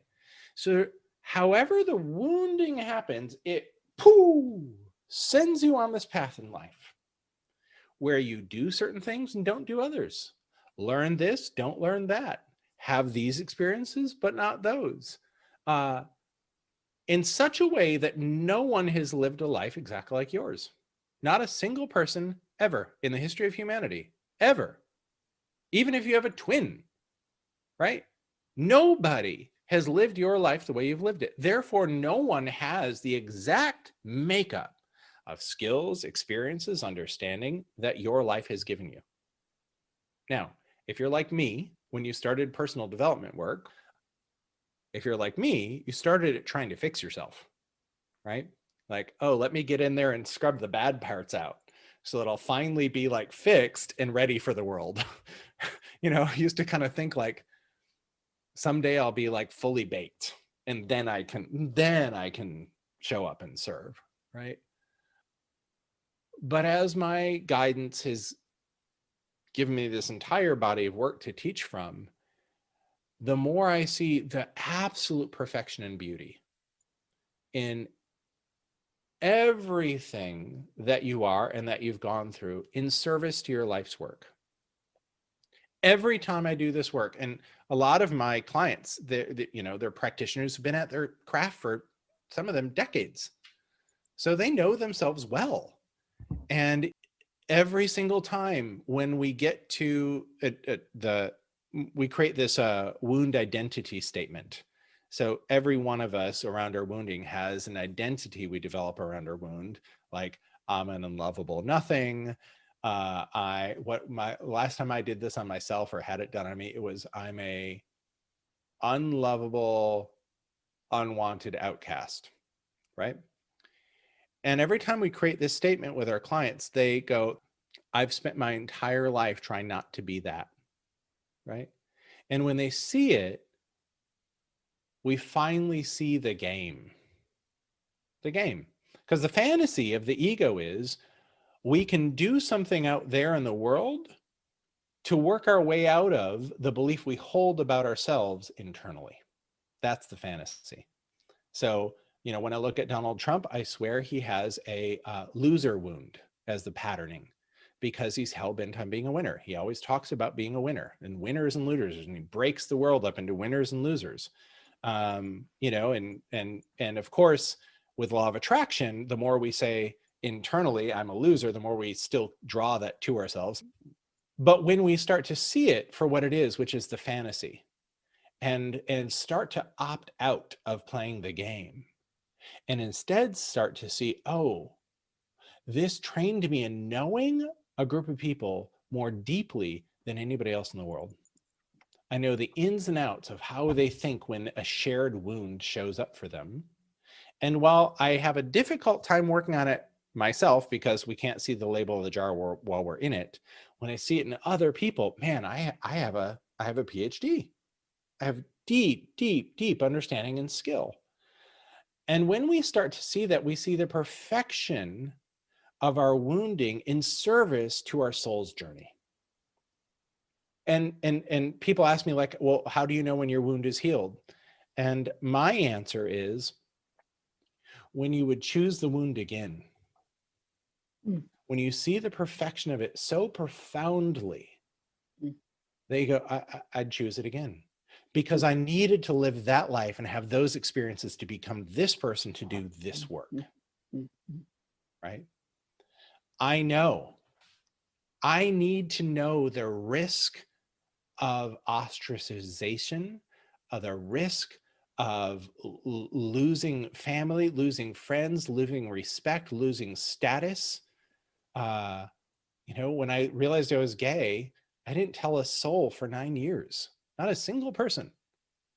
So however the wounding happens, it sends you on this path in life where you do certain things and don't do others. Learn this, don't learn that. Have these experiences, but not those. In such a way that no one has lived a life exactly like yours. Not a single person ever in the history of humanity, ever. Even if you have a twin, right? Nobody has lived your life the way you've lived it. Therefore, no one has the exact makeup of skills, experiences, understanding that your life has given you. Now, if you're like me, when you started personal development work, if you're like me, you started it trying to fix yourself, right? Like, oh, let me get in there and scrub the bad parts out so that I'll finally be like fixed and ready for the world. I used to kind of think like, someday I'll be like fully baked and then I can show up and serve, right? But as my guidance has given me this entire body of work to teach from, the more I see the absolute perfection and beauty in everything that you are and that you've gone through in service to your life's work. Every time I do this work, and a lot of my clients, they're practitioners who've been at their craft for, some of them, decades. So they know themselves well. And every single time when we get to we create this wound identity statement. So every one of us around our wounding has an identity we develop around our wound, like I'm an unlovable nothing. Last time I did this on myself or had it done on me, it was I'm a unlovable, unwanted outcast, right? And every time we create this statement with our clients, they go, I've spent my entire life trying not to be that, right? And when they see it, we finally see the game. Because the fantasy of the ego is we can do something out there in the world to work our way out of the belief we hold about ourselves internally. That's the fantasy. So, when I look at Donald Trump, I swear he has a loser wound as the patterning, because he's hell-bent on being a winner. He always talks about being a winner and winners and losers, and he breaks the world up into winners and losers. And of course, with law of attraction, the more we say internally, I'm a loser, the more we still draw that to ourselves. But when we start to see it for what it is, which is the fantasy, and start to opt out of playing the game, and instead start to see, oh, this trained me in knowing a group of people more deeply than anybody else in the world. I know the ins and outs of how they think when a shared wound shows up for them. And while I have a difficult time working on it myself, because we can't see the label of the jar while we're in it, when I see it in other people, man, I have a PhD. I have deep understanding and skill. And when we start to see that, we see the perfection of our wounding in service to our soul's journey. And people ask me like, well, how do you know when your wound is healed? And my answer is, when you would choose the wound again, when you see the perfection of it so profoundly, that you go, I'd choose it again, because I needed to live that life and have those experiences to become this person to do this work, right? I know I need to know the risk of ostracization, of the risk of losing family, losing friends, losing respect, losing status. When I realized I was gay, I didn't tell a soul for 9 years, not a single person.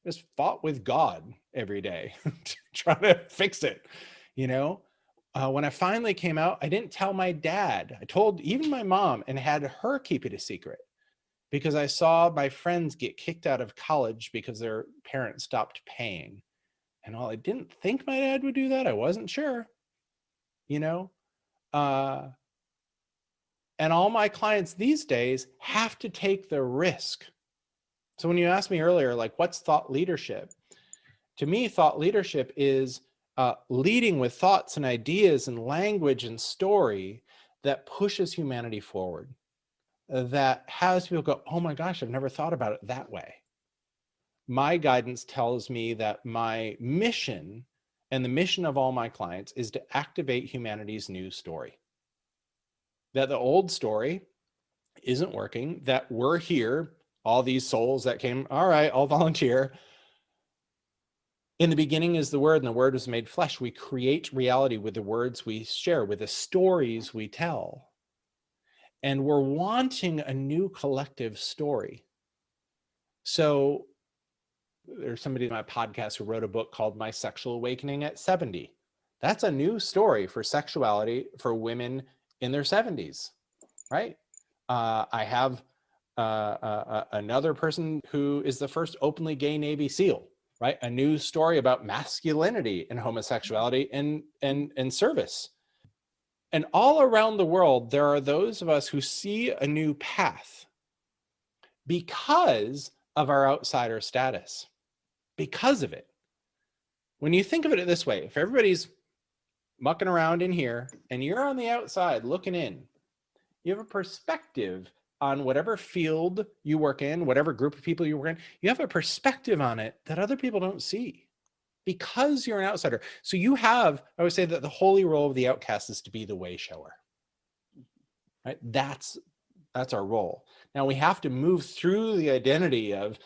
Just fought with God every day, trying to fix it. When I finally came out, I didn't tell my dad. I told even my mom and had her keep it a secret, because I saw my friends get kicked out of college because their parents stopped paying. And while I didn't think my dad would do that, I wasn't sure, and all my clients these days have to take the risk. So when you asked me earlier, like, what's thought leadership? To me, thought leadership is leading with thoughts and ideas and language and story that pushes humanity forward, that has people go, oh my gosh, I've never thought about it that way. My guidance tells me that my mission and the mission of all my clients is to activate humanity's new story. That the old story isn't working, that we're here, all these souls that came, all right, I'll volunteer. In the beginning is the Word, and the Word was made flesh. We create reality with the words we share, with the stories we tell. And we're wanting a new collective story. So there's somebody in my podcast who wrote a book called My Sexual Awakening at 70. That's a new story for sexuality for women in their 70s, right? I have another person who is the first openly gay Navy SEAL, right? A new story about masculinity and homosexuality and service. And all around the world, there are those of us who see a new path because of our outsider status, because of it. When you think of it this way, if everybody's mucking around in here and you're on the outside looking in, you have a perspective on whatever field you work in, whatever group of people you work in, you have a perspective on it that other people don't see because you're an outsider. So I would say that the holy role of the outcast is to be the wayshower, right? That's our role. Now we have to move through the identity of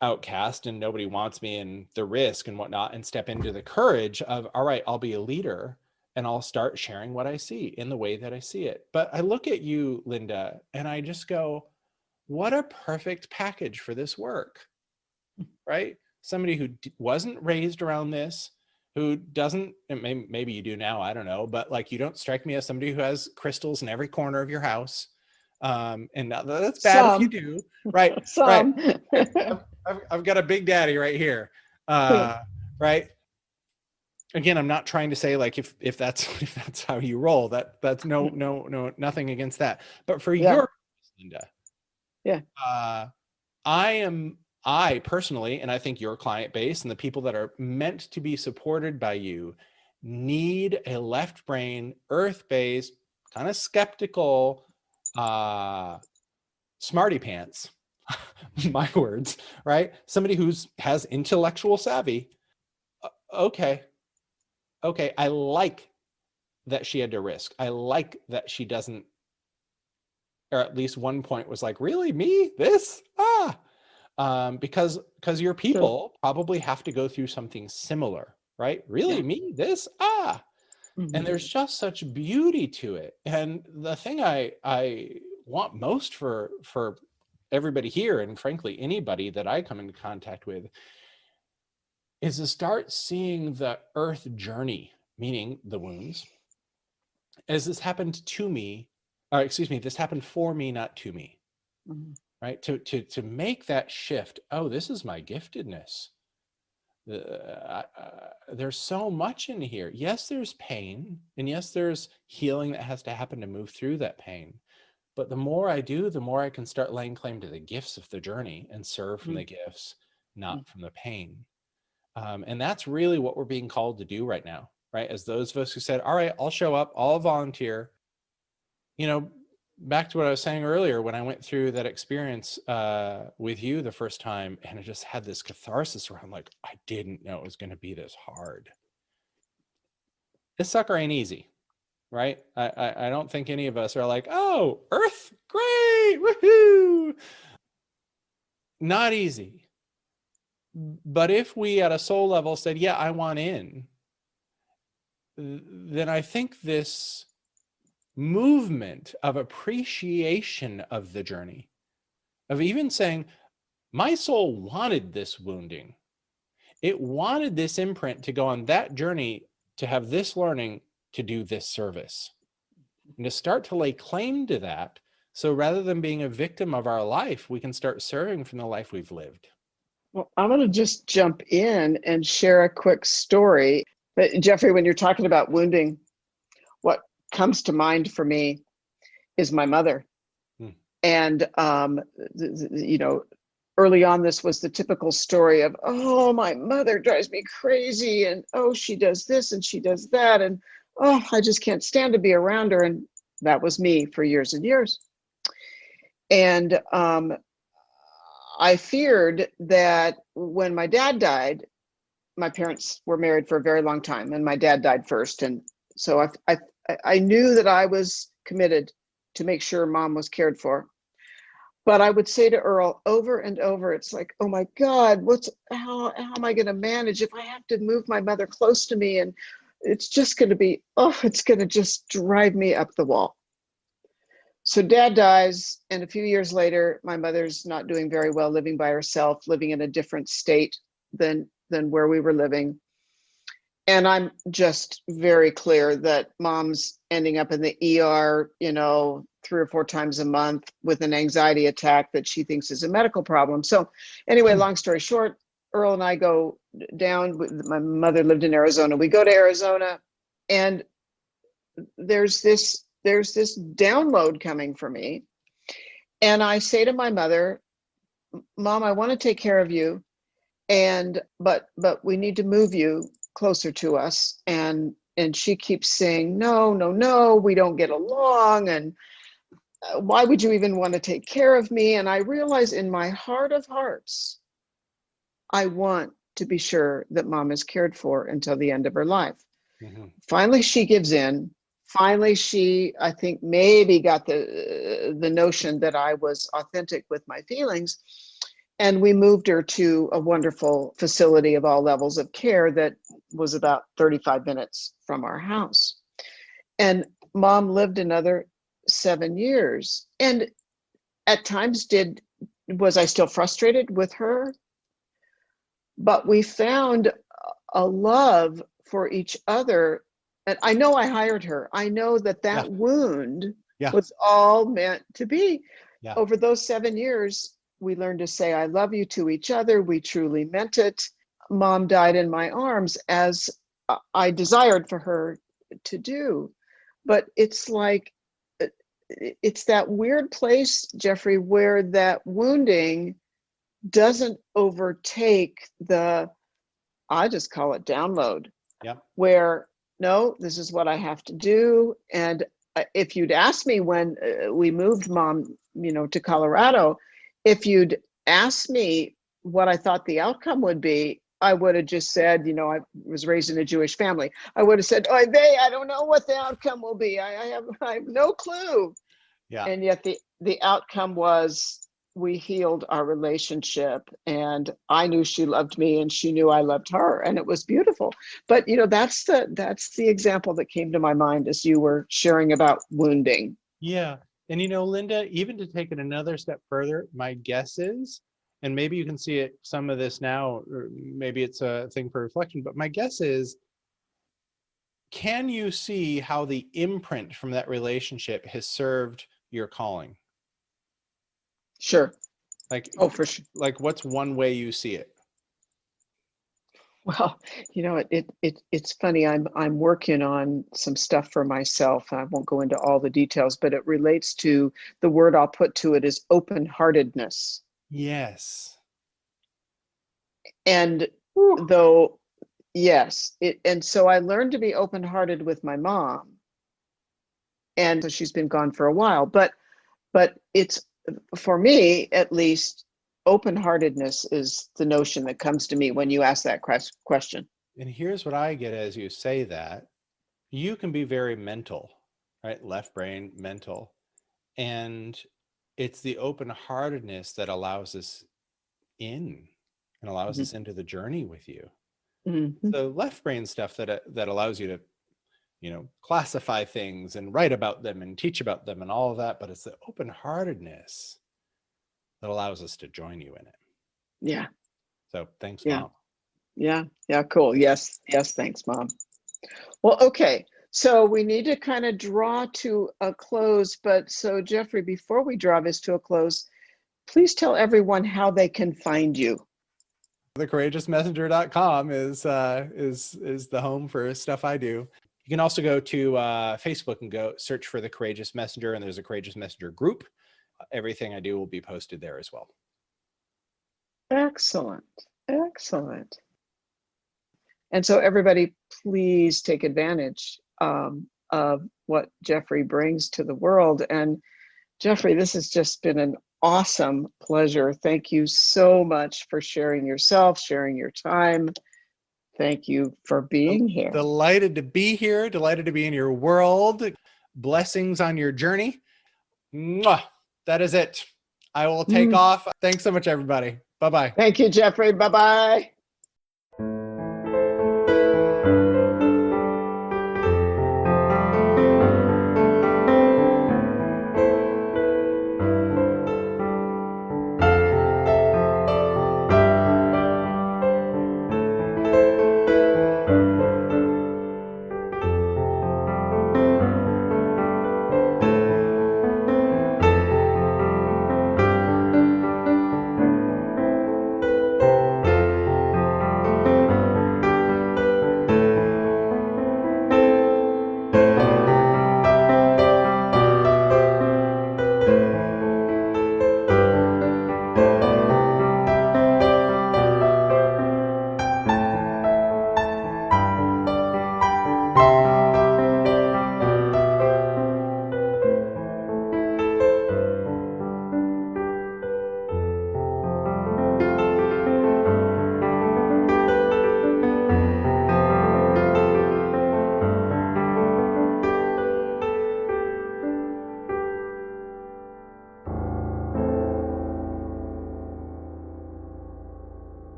outcast and nobody wants me and the risk and whatnot, and step into the courage of, all right, I'll be a leader and I'll start sharing what I see in the way that I see it. But I look at you, Linda, and I just go, what a perfect package for this work, right? Somebody who wasn't raised around this, who doesn't, maybe you do now, I don't know, but like, you don't strike me as somebody who has crystals in every corner of your house. And that's bad if you do, right? Some. Right. I've got a big daddy right here, right? Again, I'm not trying to say like if that's how you roll, that's no nothing against that. But for your Linda, I personally, and I think your client base and the people that are meant to be supported by you need a left brain, earth-based, kind of skeptical, smarty pants, my words, right? Somebody has intellectual savvy. Okay. I like that she had to risk. I like that she doesn't, or at least one point was like, really, me, this? Because your people probably have to go through something similar, right? Really, me, this? And there's just such beauty to it. And the thing I want most for everybody here, and frankly, anybody that I come into contact with, is to start seeing the earth journey, meaning the wounds, as this happened to me, this happened for me, not to me, right? To make that shift. Oh, this is my giftedness. There's so much in here. Yes, there's pain, and yes, there's healing that has to happen to move through that pain. But the more I do, the more I can start laying claim to the gifts of the journey and serve from the gifts, not from the pain. And that's really what we're being called to do right now, right? As those of us who said, all right, I'll show up, I'll volunteer. Back to what I was saying earlier, when I went through that experience with you the first time, and I just had this catharsis where I'm like, I didn't know it was going to be this hard. This sucker ain't easy, right? I don't think any of us are like, oh, Earth, great, woohoo. Not easy. But if we at a soul level said, yeah, I want in, then I think this movement of appreciation of the journey, of even saying, my soul wanted this wounding. It wanted this imprint to go on that journey, to have this learning, to do this service, and to start to lay claim to that. So rather than being a victim of our life, we can start serving from the life we've lived. Well, I'm going to just jump in and share a quick story. But Jeffrey, when you're talking about wounding, what comes to mind for me is my mother. And, early on, this was the typical story of, oh, my mother drives me crazy. And, oh, she does this and she does that. And, oh, I just can't stand to be around her. And that was me for years and years. And I feared that when my dad died, my parents were married for a very long time, and my dad died first. And so I knew that I was committed to make sure mom was cared for. But I would say to Earl over and over, it's like, oh my God, how am I going to manage if I have to move my mother close to me? And it's just going to be, it's going to just drive me up the wall. So dad dies, and a few years later, my mother's not doing very well, living by herself, living in a different state than where we were living. And I'm just very clear that mom's ending up in the ER, 3 or 4 times a month with an anxiety attack that she thinks is a medical problem. So anyway, long story short, Earl and I go down. My mother lived in Arizona. We go to Arizona, and there's this download coming for me. And I say to my mother, Mom, I want to take care of you. But we need to move you closer to us. And she keeps saying, no, we don't get along. And why would you even want to take care of me? And I realize in my heart of hearts, I want to be sure that mom is cared for until the end of her life. Mm-hmm. Finally, she gives in. Finally, she, I think, maybe got the notion that I was authentic with my feelings. And we moved her to a wonderful facility of all levels of care that was about 35 minutes from our house. And mom lived another 7 years. And at times was I still frustrated with her? But we found a love for each other. And I know I hired her. I know that wound was all meant to be. Yeah. Over those 7 years, we learned to say, I love you to each other. We truly meant it. Mom died in my arms as I desired for her to do. But it's like, it's that weird place, Jeffrey, where that wounding doesn't overtake I just call it download. Yeah. Where, no, this is what I have to do. And if you'd asked me when we moved mom, to Colorado, if you'd asked me what I thought the outcome would be, I would have just said, I was raised in a Jewish family. I would have said, I don't know what the outcome will be. I have no clue. Yeah. And yet the outcome was we healed our relationship, and I knew she loved me and she knew I loved her, and it was beautiful. But that's the example that came to my mind as you were sharing about wounding. Yeah. And Linda, even to take it another step further, my guess is, and maybe you can see it, some of this now, or maybe it's a thing for reflection, but my guess is, can you see how the imprint from that relationship has served your calling? Sure. For sure. What's one way you see it? Well, it's funny. I'm working on some stuff for myself. I won't go into all the details, but it relates to the word I'll put to it is open-heartedness. Yes. And Whew. though, yes. And so I learned to be open-hearted with my mom. And so she's been gone for a while, but it's, for me at least, open-heartedness is the notion that comes to me when you ask that question. And here's what I get as you say that. You can be very mental, right? Left brain, mental. And it's the open-heartedness that allows us in and allows us into the journey with you. Mm-hmm. So left brain stuff that allows you to, classify things and write about them and teach about them and all of that. But it's the open-heartedness that allows us to join you in it. Yeah. So thanks, Yeah. Mom. Yeah. Yeah. Cool. Yes. Yes. Thanks, Mom. Well, okay. So we need to kind of draw to a close. But so, Jeffrey, before we draw this to a close, please tell everyone how they can find you. TheCourageousMessenger.com is the home for stuff I do. You can also go to Facebook and go search for The Courageous Messenger, and there's a Courageous Messenger group. Everything I do will be posted there as well. Excellent. Excellent. And so everybody, please take advantage of what Jeffrey brings to the world. And Jeffrey, this has just been an awesome pleasure. Thank you so much for sharing yourself, sharing your time. Thank you for being here. Delighted to be here. Delighted to be in your world. Blessings on your journey. Mwah! That is it. I will take off. Thanks so much, everybody. Bye-bye. Thank you, Jeffrey. Bye-bye.